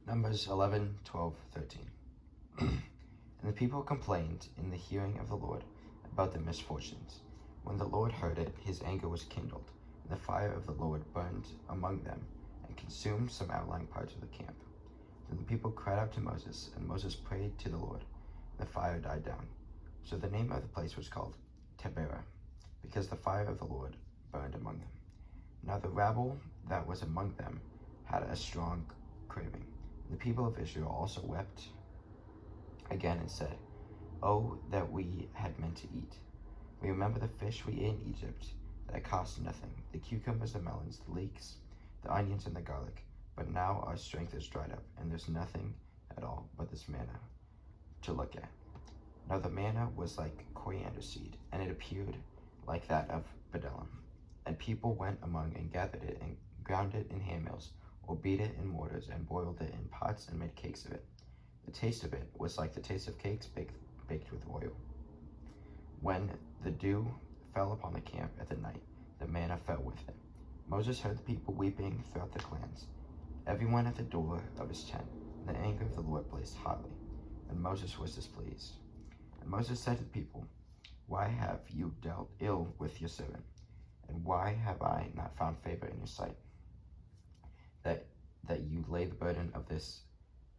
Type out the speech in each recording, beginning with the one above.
Numbers 11, 12, 13. And the people complained in the hearing of the Lord about their misfortunes. When the Lord heard it, his anger was kindled, and the fire of the Lord burned among them and consumed some outlying parts of the camp. Then the people cried out to Moses, and Moses prayed to the Lord, and the fire died down. So the name of the place was called Taberah, because the fire of the Lord burned among them. Now the rabble that was among them had a strong craving. The people of Israel also wept again and said, "Oh, that we had meant to eat. We remember the fish we ate in Egypt, that cost nothing, the cucumbers, the melons, the leeks, the onions, and the garlic. But now our strength is dried up, and there's nothing at all but this manna to look at." Now the manna was like coriander seed, and it appeared like that of bdellium. And people went among and gathered it, and ground it in handmills, or beat it in mortars, and boiled it in pots, and made cakes of it. The taste of it was like the taste of cakes baked with oil. When the dew fell upon the camp at the night, the manna fell with it. Moses heard the people weeping throughout the clans, everyone at the door of his tent. And the anger of the Lord blazed hotly, and Moses was displeased. And Moses said to the people, "Why have you dealt ill with your servant? And why have I not found favor in your sight, that you lay the burden of this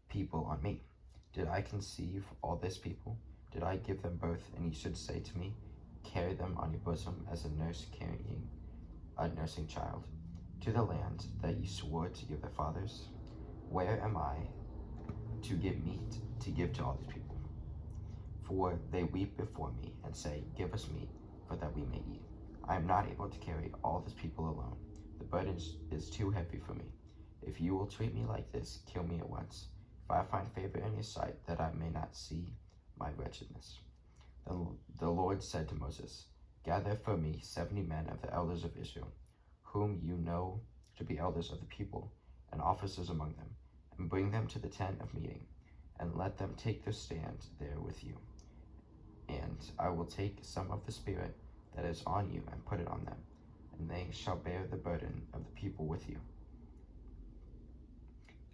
people on me? Did I conceive all this people? Did I give them birth? And you should say to me, carry them on your bosom as a nurse carrying a nursing child, to the land that you swore to give their fathers? Where am I to get meat to give to all these people? For they weep before me and say, give us meat, for that we may eat. I am not able to carry all this people alone. The burden is too heavy for me. If you will treat me like this, kill me at once, if I find favor in your sight, that I may not see my wretchedness." The Lord said to Moses, "Gather for me 70 men of the elders of Israel, whom you know to be elders of the people, and officers among them, and bring them to the tent of meeting, and let them take their stand there with you. And I will take some of the Spirit that is on you and put it on them, and they shall bear the burden of the people with you,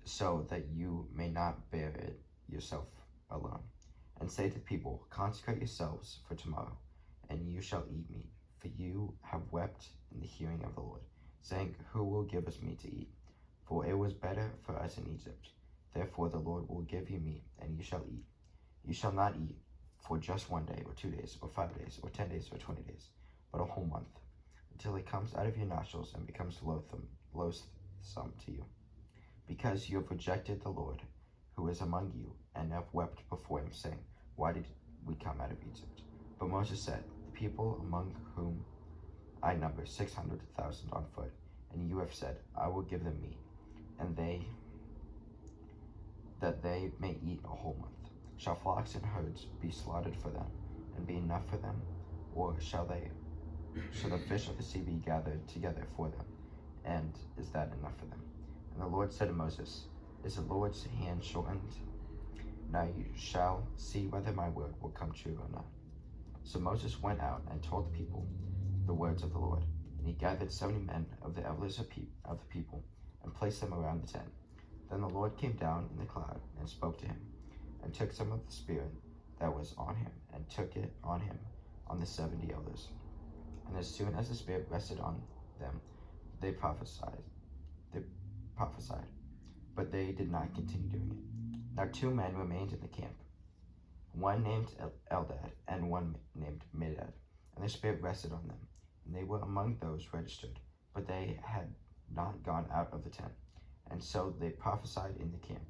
so that you may not bear it yourself alone. And say to the people, consecrate yourselves for tomorrow, and you shall eat meat. For you have wept in the hearing of the Lord, saying, who will give us meat to eat? For it was better for us in Egypt. Therefore the Lord will give you meat, and you shall eat. You shall not eat for just 1 day, or 2 days, or 5 days, or 10 days, or 20 days, but a whole month, until it comes out of your nostrils and becomes loathsome to you. Because you have rejected the Lord, who is among you, and have wept before him, saying, why did we come out of Egypt? But Moses said, the people among whom I number 600,000 on foot, and you have said, I will give them meat, and that they may eat a whole month. Shall flocks and herds be slaughtered for them, and be enough for them? Or shall the fish of the sea be gathered together for them, and is that enough for them? And the Lord said to Moses, is the Lord's hand shortened? Now you shall see whether my word will come true or not. So Moses went out and told the people the words of the Lord. And he gathered 70 men of the elders of the people, and placed them around the tent. Then the Lord came down in the cloud and spoke to him, and took some of the Spirit that was on him, and took it on him on the 70 elders. And as soon as the Spirit rested on them, they prophesied. But they did not continue doing it. Now 2 men remained in the camp, one named Eldad and one named Medad, and the Spirit rested on them. And they were among those registered, but they had not gone out of the tent. And so they prophesied in the camp.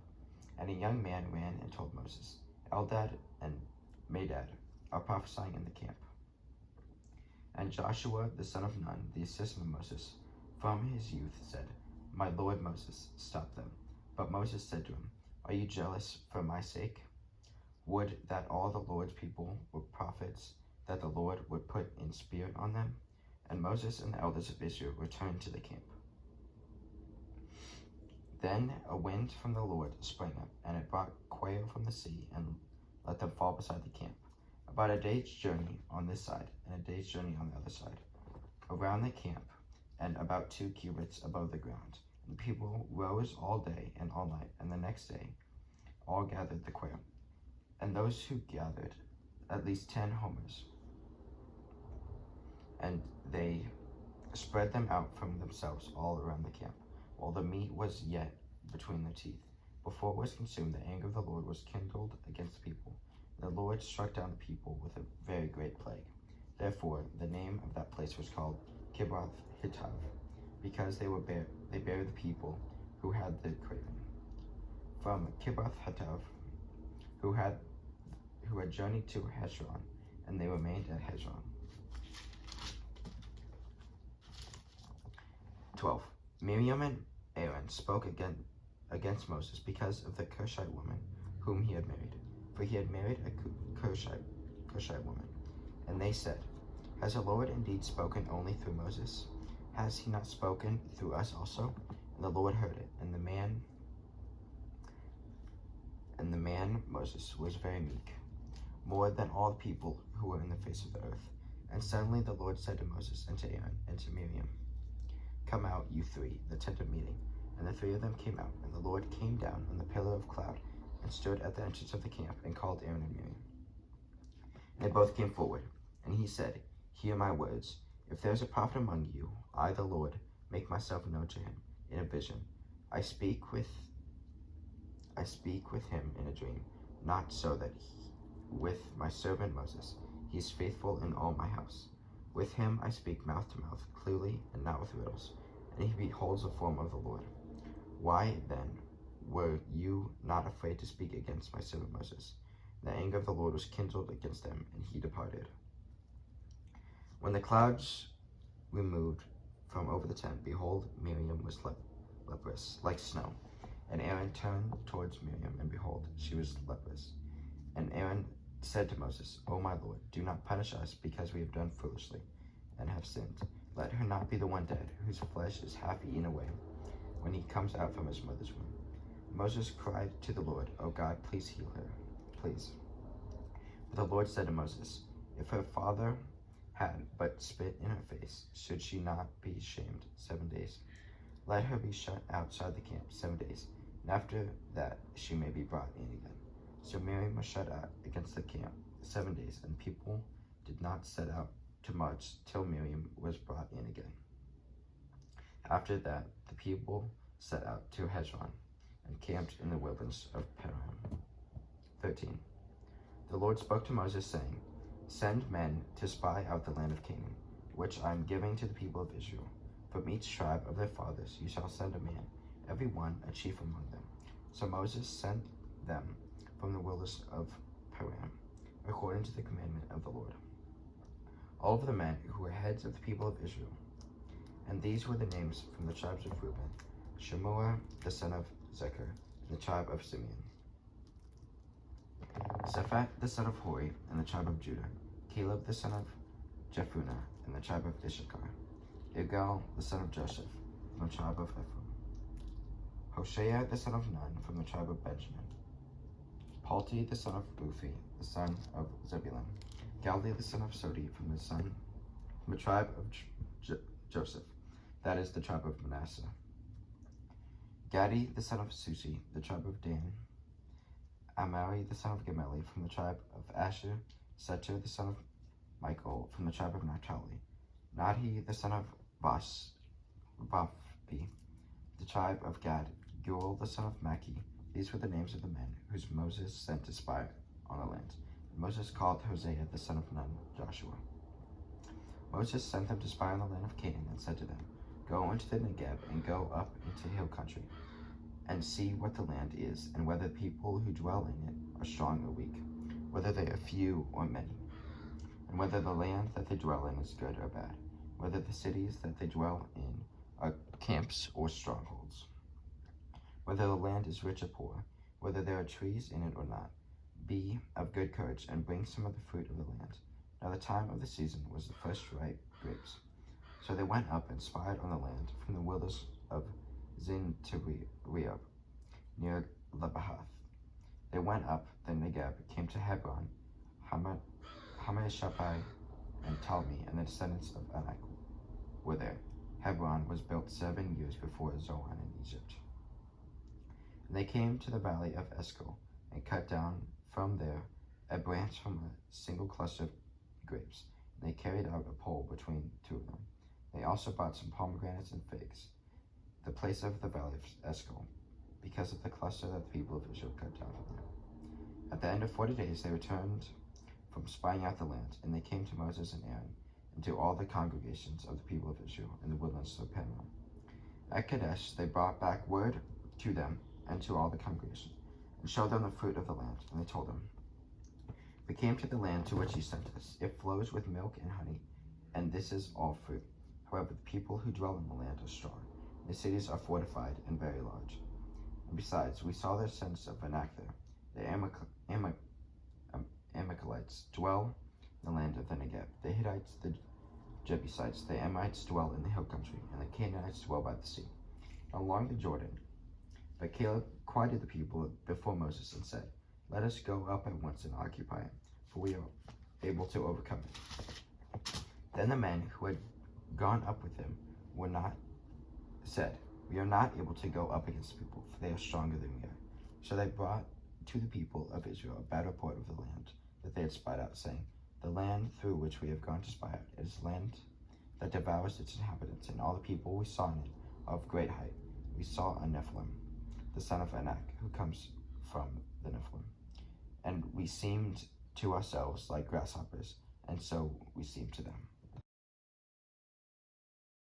And a young man ran and told Moses, Eldad and Medad are prophesying in the camp. And Joshua the son of Nun, the assistant of Moses, from his youth said, my lord Moses, stop them. But Moses said to him, are you jealous for my sake? Would that all the Lord's people were prophets, that the Lord would put in spirit on them? And Moses and the elders of Israel returned to the camp. Then a wind from the Lord sprang up, and it brought quail from the sea, and let them fall beside the camp, about a day's journey on this side, and a day's journey on the other side, around the camp, and about 2 cubits above the ground. The people rose all day and all night, and the next day all gathered the quail, and those who gathered at least 10 homers, and they spread them out from themselves all around the camp, while the meat was yet between their teeth. Before it was consumed, the anger of the Lord was kindled against the people. The Lord struck down the people with a very great plague. Therefore, the name of that place was called Kibroth Hittav, because they buried the people who had the craven. From Kibroth Hittav, who had journeyed to Hezron, and they remained at Hezron. 12. Miriam and Aaron spoke against Moses because of the Cushite woman whom he had married, for he had married a Cushite woman. And they said, "Has the Lord indeed spoken only through Moses? Has he not spoken through us also?" And the Lord heard it, and the man Moses was very meek, more than all the people who were in the face of the earth. And suddenly the Lord said to Moses and to Aaron and to Miriam, "Come out, you three, the tent of meeting." And the three of them came out, and the Lord came down on the pillar of cloud and stood at the entrance of the camp and called Aaron and Miriam. And they both came forward, and he said, "Hear my words. If there is a prophet among you, I, the Lord, make myself known to him in a vision. I speak with him in a dream, not so that with my servant Moses. He is faithful in all my house. With him I speak mouth to mouth, clearly and not with riddles, and he beholds the form of the Lord. Why, then, were you not afraid to speak against my servant Moses?" The anger of the Lord was kindled against them, and he departed. When the clouds removed from over the tent, behold, Miriam was leprous, like snow. And Aaron turned towards Miriam, and behold, she was leprous. And Aaron said to Moses, "O my Lord, do not punish us, because we have done foolishly and have sinned. Let her not be the one dead, whose flesh is half eaten away, when he comes out from his mother's womb." Moses cried to the Lord, "O God, please heal her, please." But the Lord said to Moses, "If her father had but spit in her face, should she not be shamed 7 days? Let her be shut outside the camp 7 days, and after that she may be brought in again." So Miriam was shut out against the camp 7 days, and people did not set out to march till Miriam was brought in again. After that, the people set out to Hezron and camped in the wilderness of Paran. 13. The Lord spoke to Moses, saying, "Send men to spy out the land of Canaan, which I am giving to the people of Israel. From each tribe of their fathers you shall send a man, every one a chief among them." So Moses sent them from the wilderness of Paran, according to the commandment of the Lord. All of the men who were heads of the people of Israel. And these were the names from the tribes of Reuben: Shemua the son of Zechar, in the tribe of Simeon; Shaphat the son of Hori, in the tribe of Judah; Caleb the son of Jephunneh, in the tribe of Issachar; Igal the son of Joseph, from the tribe of Ephraim; Hoshea the son of Nun, from the tribe of Benjamin; Palti the son of Buthi, the son of Zebulun; Galdi the son of Sodi, from the tribe of Joseph, that is the tribe of Manasseh; Gadi the son of Susi, the tribe of Dan; Amari the son of Gemali, from the tribe of Asher; Setur the son of Michael, from the tribe of Naphtali; Nadhi the son of Vaphbi, the tribe of Gad; Gul the son of Maki. These were the names of the men whose Moses sent to spy on the land. And Moses called Hosea the son of Nun Joshua. Moses sent them to spy on the land of Canaan, and said to them, "Go into the Negeb, and go up into hill country, and see what the land is, and whether the people who dwell in it are strong or weak, whether they are few or many, and whether the land that they dwell in is good or bad, whether the cities that they dwell in are camps or strongholds, whether the land is rich or poor, whether there are trees in it or not. Be of good courage, and bring some of the fruit of the land." Now the time of the season was the first ripe grapes. So they went up and spied on the land from the wilderness of Zin to Rehob, near Lebahath. They went up the Negeb, came to Hebron, Hammashaphi, and Talmi, and the descendants of Anak were there. Hebron was built 7 years before Zoan in Egypt. And they came to the valley of Eshcol and cut down from there a branch from a single cluster of grapes. And they carried out a pole between 2 of them. They also brought some pomegranates and figs, the place of the valley of Eshcol, because of the cluster that the people of Israel cut down from there. At the end of 40 days they returned from spying out the land, and they came to Moses and Aaron, and to all the congregations of the people of Israel in the woodlands of Paran. At Kadesh they brought back word to them and to all the congregation, and showed them the fruit of the land. And they told them, "We came to the land to which you sent us. It flows with milk and honey, and this is all fruit. However, the people who dwell in the land are strong. The cities are fortified and very large. And besides, we saw the descendants of Anak there. The Amalekites dwell in the land of the Negeb. The Hittites, the Jebusites, the Amorites dwell in the hill country, and the Canaanites dwell by the sea, along the Jordan." But Caleb quieted the people before Moses and said, "Let us go up at once and occupy it, for we are able to overcome it." Then the men who had gone up with him said, "We are not able to go up against the people, for they are stronger than we are." So they brought to the people of Israel a bad report of the land that they had spied out, saying, "The land through which we have gone to spy out, it is land that devours its inhabitants, and all the people we saw in it are of great height. We saw a Nephilim, the son of Anak, who comes from the Nephilim. And we seemed to ourselves like grasshoppers, and so we seemed to them."